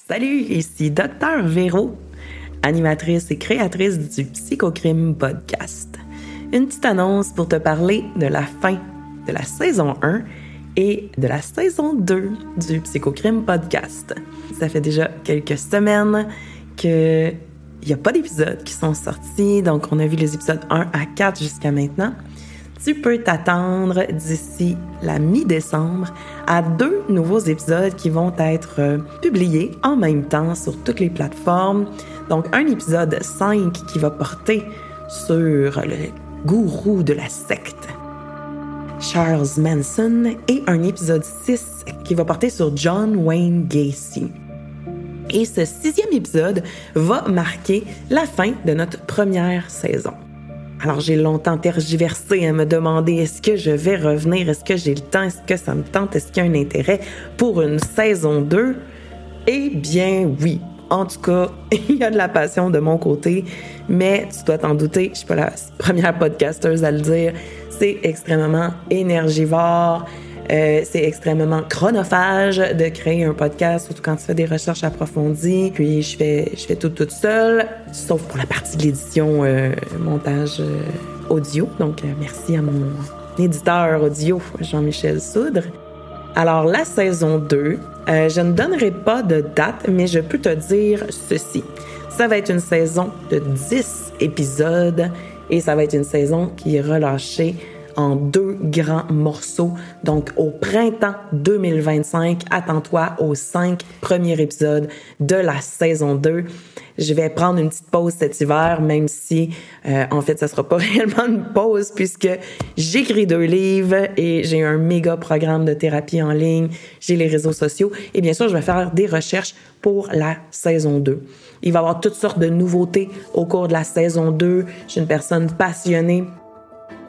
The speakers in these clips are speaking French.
Salut, ici Dr Véro, animatrice et créatrice du Psychocrime Podcast. Une petite annonce pour te parler de la fin de la saison 1 et de la saison 2 du Psychocrime Podcast. Ça fait déjà quelques semaines qu'il n'y a pas d'épisodes qui sont sortis, donc on a vu les épisodes 1 à 4 jusqu'à maintenant. Tu peux t'attendre d'ici la mi-décembre à 2 nouveaux épisodes qui vont être publiés en même temps sur toutes les plateformes. Donc, un épisode 5 qui va porter sur le gourou de la secte, Charles Manson, et un épisode 6 qui va porter sur John Wayne Gacy. Et ce 6e épisode va marquer la fin de notre première saison. Alors, j'ai longtemps tergiversé à me demander est-ce que je vais revenir, est-ce que j'ai le temps, est-ce que ça me tente, est-ce qu'il y a un intérêt pour une saison 2? Eh bien, oui. En tout cas, il y a de la passion de mon côté, mais tu dois t'en douter, je suis pas la première podcasteuse à le dire, c'est extrêmement énergivore, c'est extrêmement chronophage de créer un podcast, surtout quand tu fais des recherches approfondies. Puis je fais tout toute seule, sauf pour la partie de l'édition, montage audio. Donc merci à mon éditeur audio, Jean-Michel Soudre. Alors la saison 2, je ne donnerai pas de date, mais je peux te dire ceci. Ça va être une saison de 10 épisodes et ça va être une saison qui est relâchée en 2 grands morceaux. Donc, au printemps 2025, attends-toi aux 5 premiers épisodes de la saison 2. Je vais prendre une petite pause cet hiver, même si, en fait, ça sera pas réellement une pause puisque j'écris 2 livres et j'ai un méga programme de thérapie en ligne, j'ai les réseaux sociaux et bien sûr, je vais faire des recherches pour la saison 2. Il va y avoir toutes sortes de nouveautés au cours de la saison 2. Je suis une personne passionnée.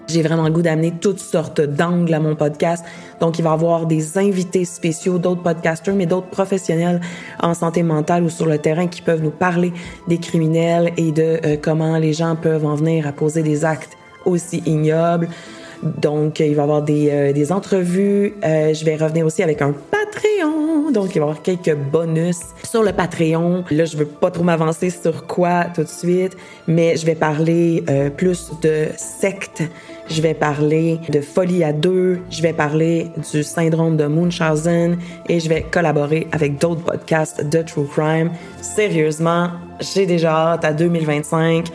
J'ai vraiment le goût d'amener toutes sortes d'angles à mon podcast. Donc, il va y avoir des invités spéciaux, d'autres podcasters, mais d'autres professionnels en santé mentale ou sur le terrain qui peuvent nous parler des criminels et de comment les gens peuvent en venir à poser des actes aussi ignobles. Donc, il va y avoir des entrevues. Je vais revenir aussi avec un Patreon. Donc, il va y avoir quelques bonus sur le Patreon. Là, je veux pas trop m'avancer sur quoi tout de suite, mais je vais parler plus de secte. Je vais parler de folie à 2. Je vais parler du syndrome de Munchausen et je vais collaborer avec d'autres podcasts de True Crime. Sérieusement, j'ai déjà hâte à 2025.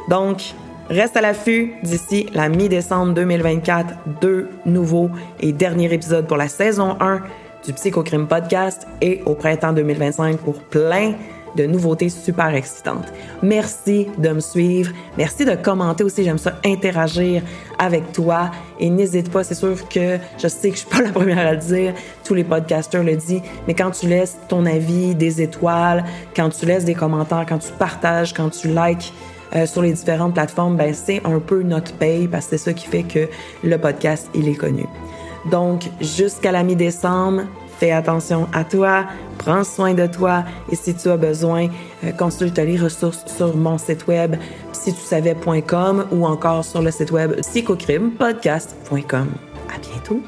Donc, reste à l'affût d'ici la mi-décembre 2024, 2 nouveaux et derniers épisodes pour la saison 1 du Psychocrime Podcast et au printemps 2025 pour plein de nouveautés super excitantes. Merci de me suivre. Merci de commenter aussi. J'aime ça interagir avec toi. Et n'hésite pas, c'est sûr que je sais que je suis pas la première à le dire. Tous les podcasters le disent. Mais quand tu laisses ton avis, des étoiles, quand tu laisses des commentaires, quand tu partages, quand tu likes sur les différentes plateformes, ben c'est un peu notre paye parce que c'est ça qui fait que le podcast, il est connu. Donc, jusqu'à la mi-décembre, fais attention à toi, prends soin de toi et si tu as besoin, consulte les ressources sur mon site web psytusavais.com ou encore sur le site web psychocrimepodcast.com. À bientôt!